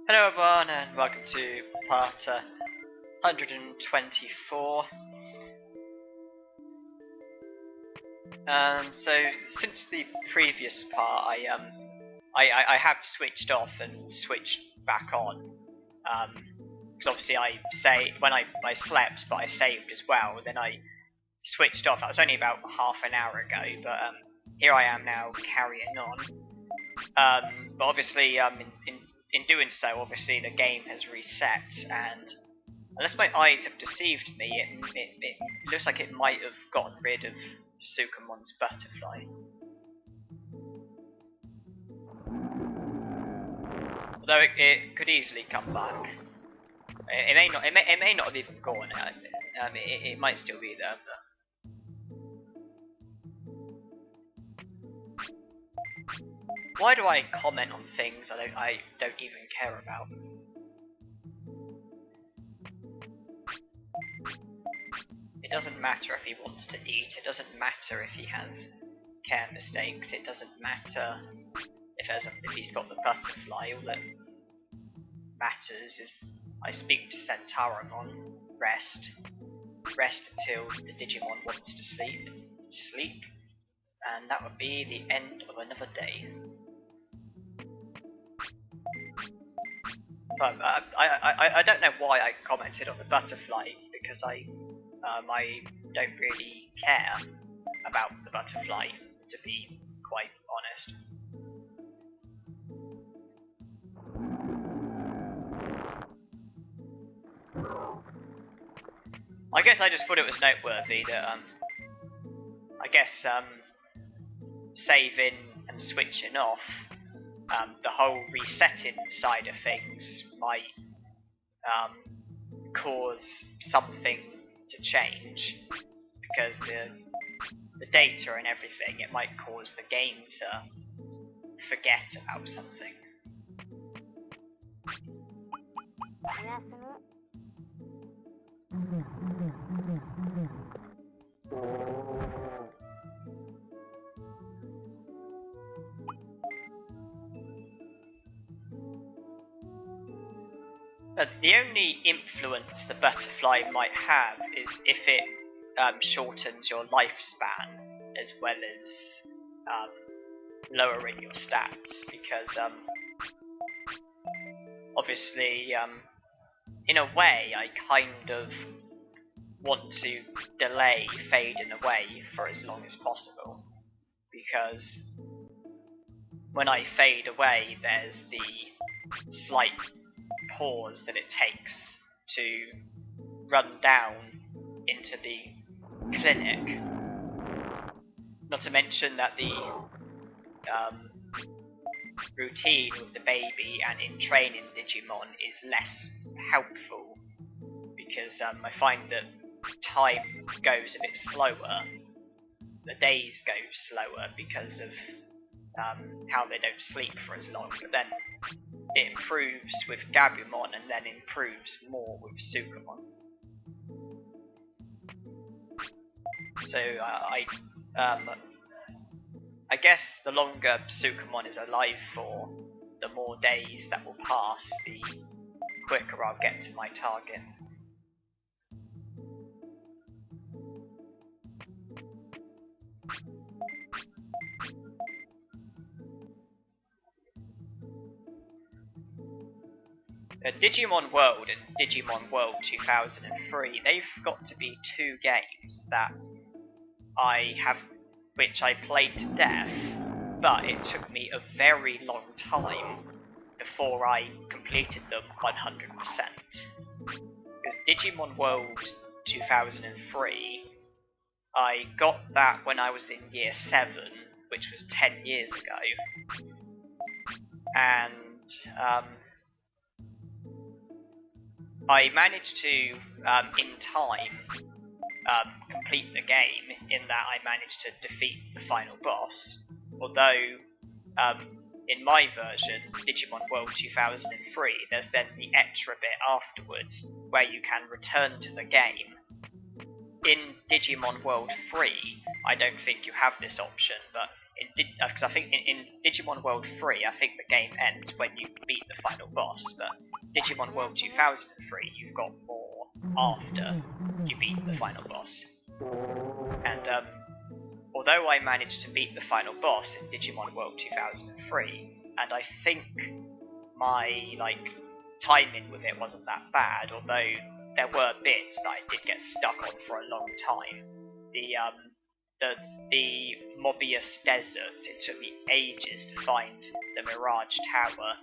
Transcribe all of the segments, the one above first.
Hello everyone and welcome to part 124. So since the previous part I have switched off and switched back on. Because obviously I slept, but I saved as well. Then I switched off. That was only about half an hour ago, but here I am now carrying on. But obviously in doing so, obviously the game has reset, and unless my eyes have deceived me, it looks like it might have gotten rid of Sukemon's butterfly. Although it could easily come back. It may not have even gone. It might still be there. But why do I comment on things I don't even care about? It doesn't matter if he wants to eat, it doesn't matter if he has care mistakes, it doesn't matter if he's got the butterfly. All that matters is I speak to Centauramon, rest until the Digimon wants to sleep, and that would be the end of another day. But I don't know why I commented on the butterfly, because I don't really care about the butterfly, to be quite honest. I guess I just thought it was noteworthy that saving and switching off, the whole resetting side of things might cause something to change, because the data and everything, it might cause the game to forget about something. But the only influence the butterfly might have is if it shortens your lifespan, as well as lowering your stats, because obviously in a way I kind of want to delay fading away for as long as possible, because when I fade away there's the slight pause that it takes to run down into the clinic. Not to mention that the routine with the baby and in training Digimon is less helpful, because I find that time goes a bit slower, the days go slower because of how they don't sleep for as long, but then it improves with Gabumon and then improves more with Sukemonn. So I guess the longer Sukemonn is alive for, the more days that will pass, the quicker I'll get to my target. Digimon World and Digimon World 2003, they've got to be two games that which I played to death, but it took me a very long time before I completed them 100%. Because Digimon World 2003, I got that when I was in year 7, which was 10 years ago, and I managed to, in time, complete the game, in that I managed to defeat the final boss, although in my version, Digimon World 2003, there's then the extra bit afterwards, where you can return to the game. In Digimon World 3, I don't think you have this option, but because I think in Digimon World 3, I think the game ends when you beat the final boss, but Digimon World 2003, you've got more after you beat the final boss. And although I managed to beat the final boss in Digimon World 2003, and I think my timing with it wasn't that bad, although there were bits that I did get stuck on for a long time. The Mobius Desert, it took me ages to find the Mirage Tower.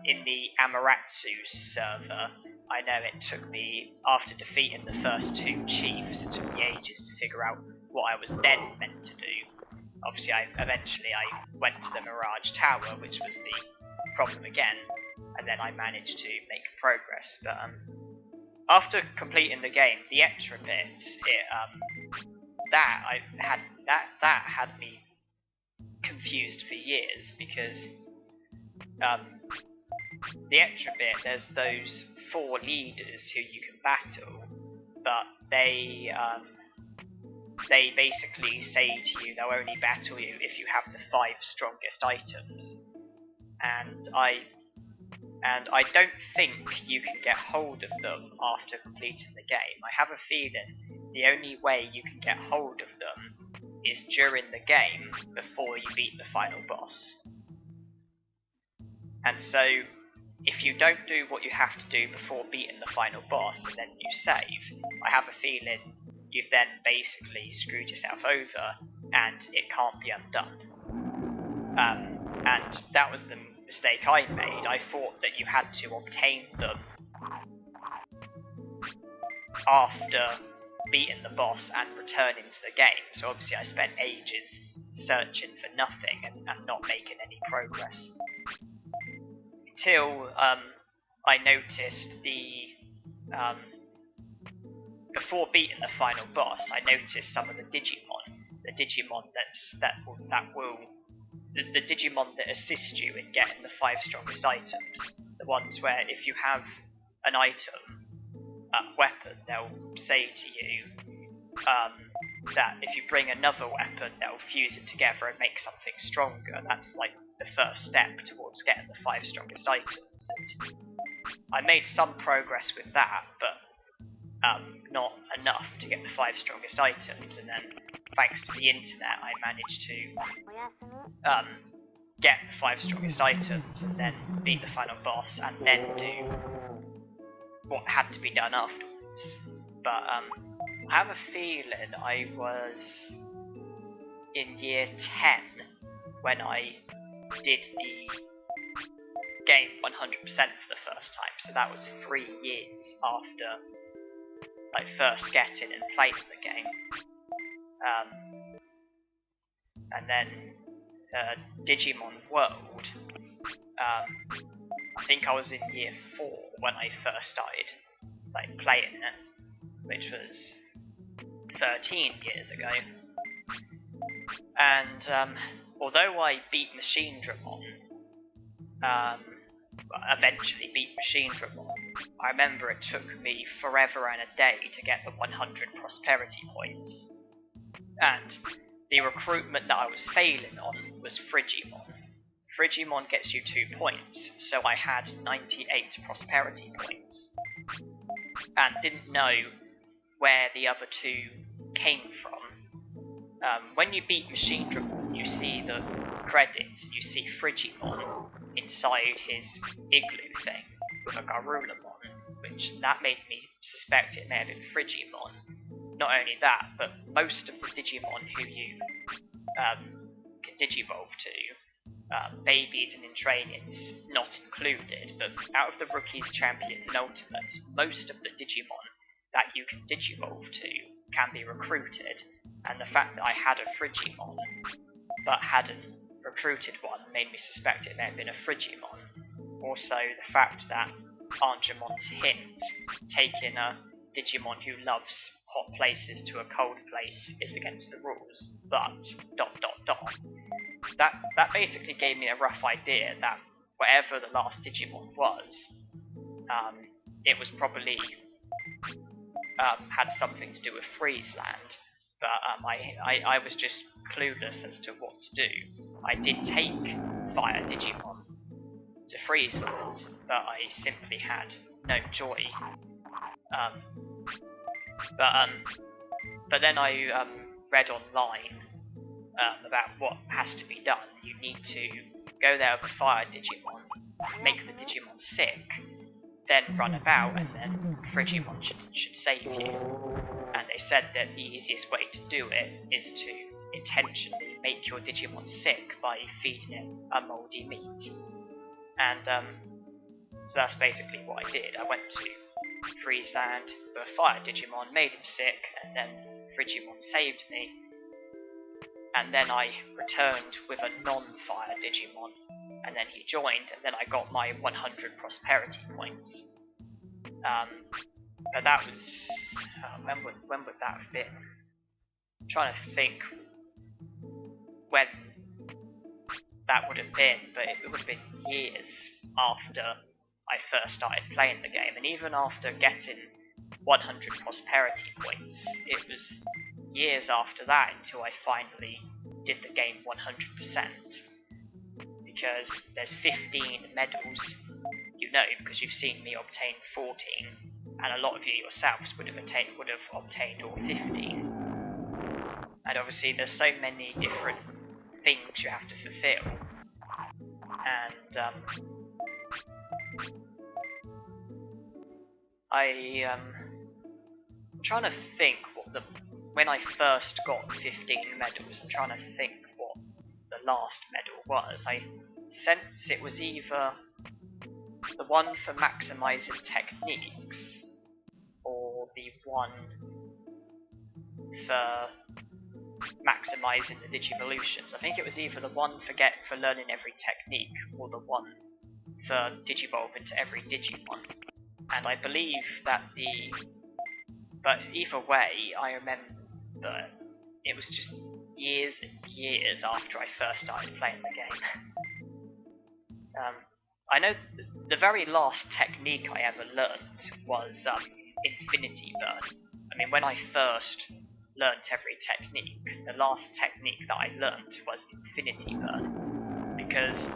In the Amaterasu server, I know it took me, after defeating the first two chiefs, it took me ages to figure out what I was then meant to do. Obviously, eventually I went to the Mirage Tower, which was the problem again, and then I managed to make progress. But after completing the game, the extra bits, that had me confused for years, because the extra bit, there's those 4 leaders who you can battle, but they basically say to you they'll only battle you if you have the 5 strongest items, and I don't think you can get hold of them after completing the game. I have a feeling the only way you can get hold of them is during the game before you beat the final boss. And so, if you don't do what you have to do before beating the final boss and then you save, I have a feeling you've then basically screwed yourself over and it can't be undone. And that was the mistake I made. I thought that you had to obtain them after beating the boss and returning to the game. So obviously I spent ages searching for nothing and not making any progress. Until I noticed before beating the final boss, I noticed some of the Digimon the Digimon that assist you in getting the 5 strongest items. The ones where if you have an item, weapon, they'll say to you that if you bring another weapon, they'll fuse it together and make something stronger. That's like the first step towards getting the 5 strongest items. And I made some progress with that, but not enough to get the 5 strongest items, and then thanks to the internet I managed to get the 5 strongest items and then beat the final boss and then do what had to be done afterwards. But I have a feeling I was in year 10 when I did the game 100% for the first time, so that was 3 years after I first getting and playing the game. And then Digimon World, I think I was in year 4 when I first started playing it, which was 13 years ago. And although I beat Machine Dramon, eventually beat Machine Dramon, I remember it took me forever and a day to get the 100 prosperity points. And the recruitment that I was failing on was Frigimon. Frigimon gets you 2 points, so I had 98 prosperity points, and didn't know where the other 2 came from. When you beat Machine Dramon, you see the credits, and you see Frigimon inside his igloo thing with a Garulamon, which that made me suspect it may have been Frigimon. Not only that, but most of the Digimon who you can digivolve to, babies and entrainings not included, but out of the rookies, champions and ultimates, most of the Digimon that you can digivolve to can be recruited, and the fact that I had a Frigimon but hadn't recruited one made me suspect it may have been a Frigimon. Also, the fact that Armours' hint, taking a Digimon who loves hot places to a cold place, is against the rules, but ... That basically gave me a rough idea that whatever the last Digimon was, it was probably had something to do with Friesland, but I was just clueless as to what to do. I did take Fire Digimon to Friesland, but I simply had no joy. But then I read online about what has to be done. You need to go there with a Fire Digimon, make the Digimon sick, then run about, and then Frigimon should save you. And they said that the easiest way to do it is to intentionally make your Digimon sick by feeding it a mouldy meat. And so that's basically what I did. I went to Friesland with a Fire Digimon, made him sick, and then Frigimon saved me. And then I returned with a non-Fire Digimon, and then he joined, and then I got my 100 prosperity points. But that was... when would that have been? I'm trying to think when that would have been, but it would have been years after I first started playing the game, and even after getting 100 prosperity points, it was years after that until I finally did the game 100%, because there's 15 medals, you know, because you've seen me obtain 14, and a lot of you yourselves would have obtained all 15. And obviously there's so many different things you have to fulfill, and I'm trying to think when I first got 15 medals, I'm trying to think what the last medal was. I sense it was either the one for maximizing techniques or the one for maximizing the Digivolutions. I think it was either the one for learning every technique or the one for Digivolving to every Digimon. And I believe that but either way, I remember it was just years and years after I first started playing the game. I know the very last technique I ever learnt was Infinity Burn. I mean, when I first learnt every technique, the last technique that I learnt was Infinity Burn, because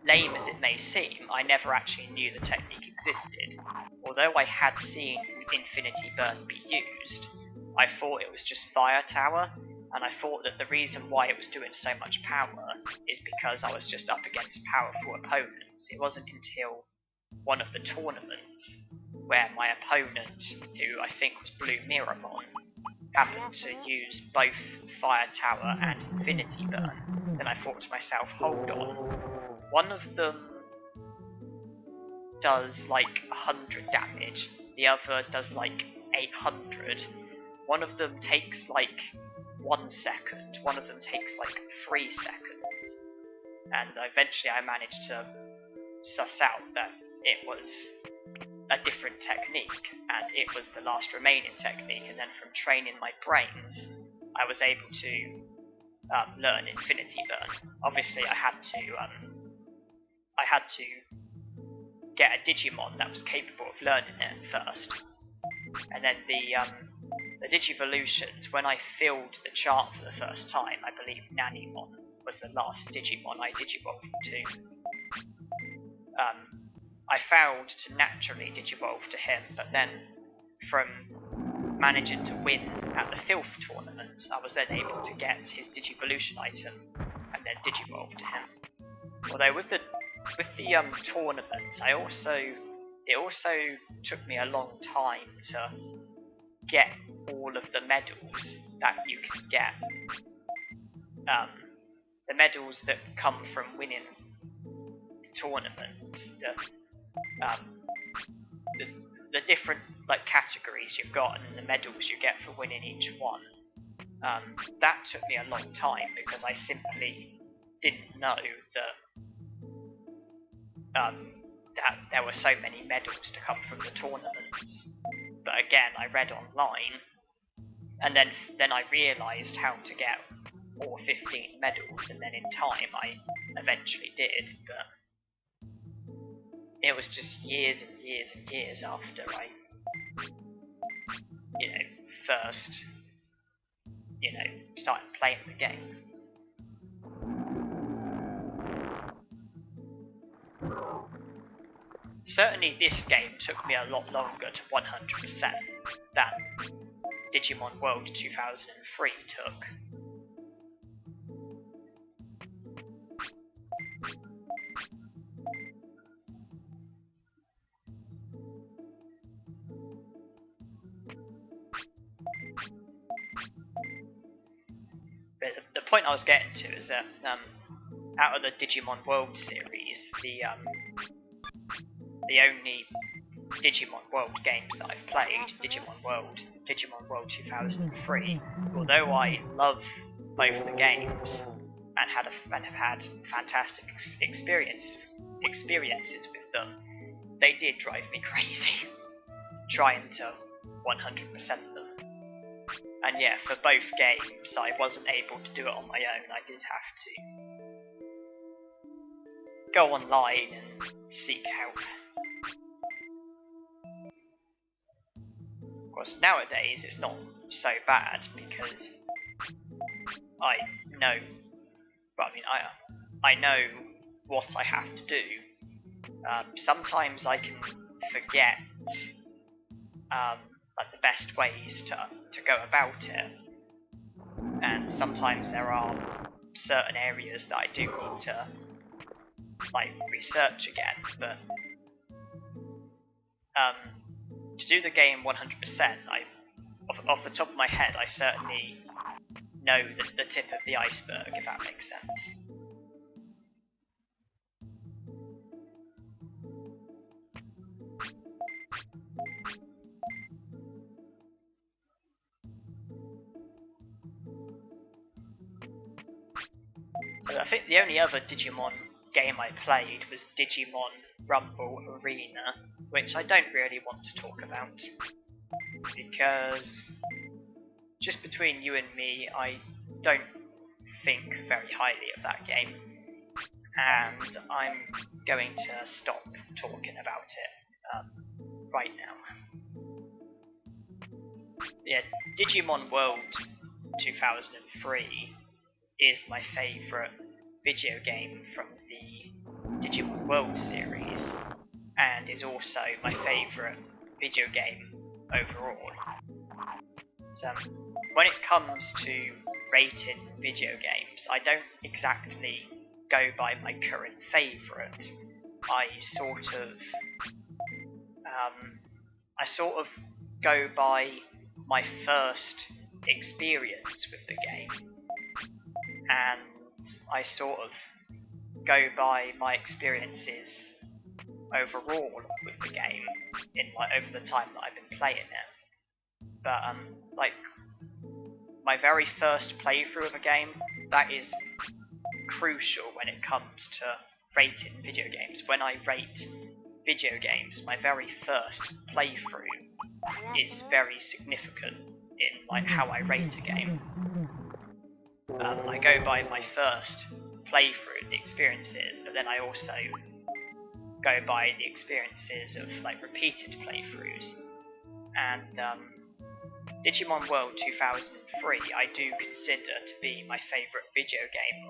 lame as it may seem, I never actually knew the technique existed. Although I had seen Infinity Burn be used, I thought it was just Fire Tower, and I thought that the reason why it was doing so much power is because I was just up against powerful opponents. It wasn't until one of the tournaments where my opponent, who I think was Blue Mirrormon, happened to use both Fire Tower and Infinity Burn, then I thought to myself, hold on, one of them does like 100 damage, the other does like 800, one of them takes like 1 second, one of them takes like 3 seconds, and eventually I managed to suss out that it was a different technique, and it was the last remaining technique, and then from training my brains, I was able to learn Infinity Burn. Obviously I had to get a Digimon that was capable of learning it first, and then the Digivolutions, when I filled the chart for the first time, I believe Nanimon was the last Digimon I Digivolved to. I failed to naturally Digivolve to him, but then from managing to win at the Filth tournament, I was then able to get his Digivolution item and then Digivolve to him. Although with the tournament, it also took me a long time to get all of the medals that you can get. The medals that come from winning the tournaments, the different like categories you've got and the medals you get for winning each one. That took me a long time because I simply didn't know that there were so many medals to come from the tournaments. But again, I read online, and then I realised how to get all 15 medals, and then in time I eventually did, but it was just years and years and years after I, first you know, started playing the game. Certainly this game took me a lot longer to 100% than Digimon World 2003 took. But the point I was getting to is that out of the Digimon World series, the only Digimon World games that I've played, Digimon World 2003, although I love both the games and have had fantastic experiences with them, they did drive me crazy trying to 100% them. And yeah, for both games I wasn't able to do it on my own. I did have to go online and seek help. Of course, nowadays it's not so bad because I know, well, I mean, I know what I have to do. Sometimes I can forget like the best ways to go about it, and sometimes there are certain areas that I do need to like research again. But to do the game 100%, off the top of my head, I certainly know the tip of the iceberg, if that makes sense. So I think the only other Digimon game I played was Digimon Rumble Arena, which I don't really want to talk about, because just between you and me, I don't think very highly of that game, and I'm going to stop talking about it right now. Yeah, Digimon World 2003 is my favourite video game from the Digimon World series, and is also my favourite video game overall. So when it comes to rating video games, I don't exactly go by my current favourite. I sort of go by my first experience with the game, and I sort of go by my experiences overall with the game over the time that I've been playing it. But like my very first playthrough of a game, that is crucial when it comes to rating video games. When I rate video games, my very first playthrough is very significant in like how I rate a game. I go by my first playthrough, the experiences, but then I also go by the experiences of like repeated playthroughs. And Digimon World 2003 I do consider to be my favourite video game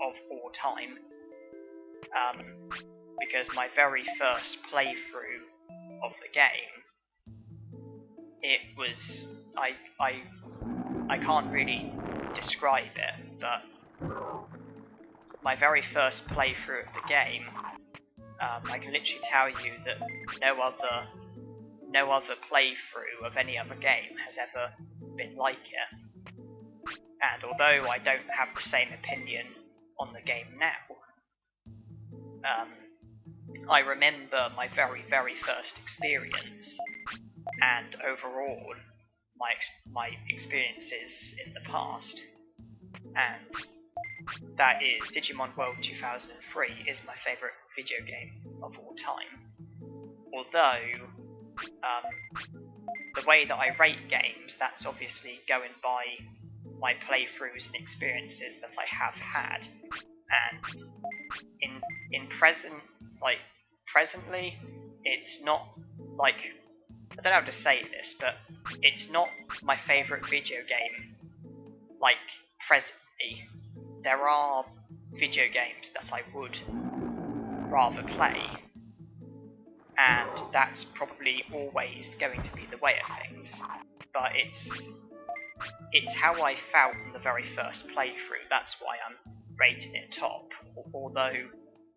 of all time, because my very first playthrough of the game, it was, I can't really describe it, but my very first playthrough of the game, I can literally tell you that no other playthrough of any other game has ever been like it. And although I don't have the same opinion on the game now, I remember my very, very first experience, and overall my experiences in the past, and that is Digimon World 2003 is my favourite video game of all time. Although the way that I rate games, that's obviously going by my playthroughs and experiences that I have had, and presently, it's not like, I don't know how to say this, but it's not my favourite video game like presently, there are video games that I would rather play, and that's probably always going to be the way of things. But it's how I felt in the very first playthrough. That's why I'm rating it top. Although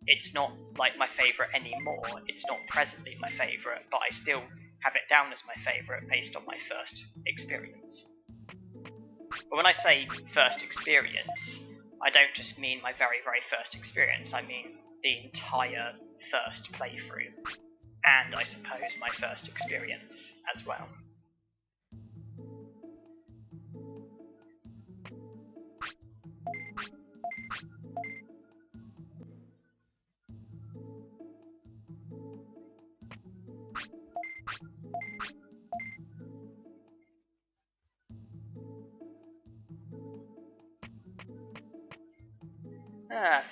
it's not like my favourite anymore, it's not presently my favourite, but I still have it down as my favourite based on my first experience. But when I say first experience, I don't just mean my very, very first experience, I mean the entire first playthrough, and I suppose my first experience as well.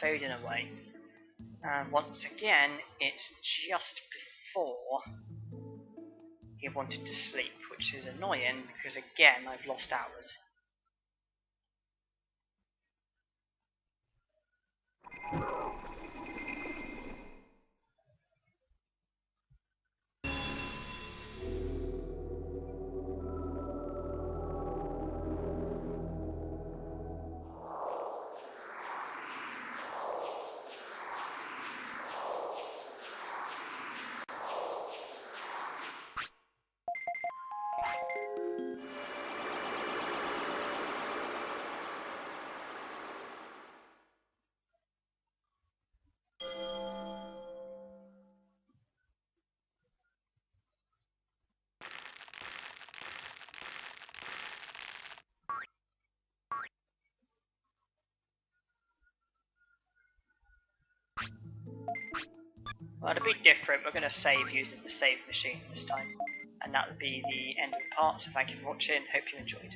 Fading away. And once again, it's just before he wanted to sleep, which is annoying because again, I've lost hours. Well, it'll be different. We're going to save using the save machine this time. And that will be the end of the part, so thank you for watching, hope you enjoyed.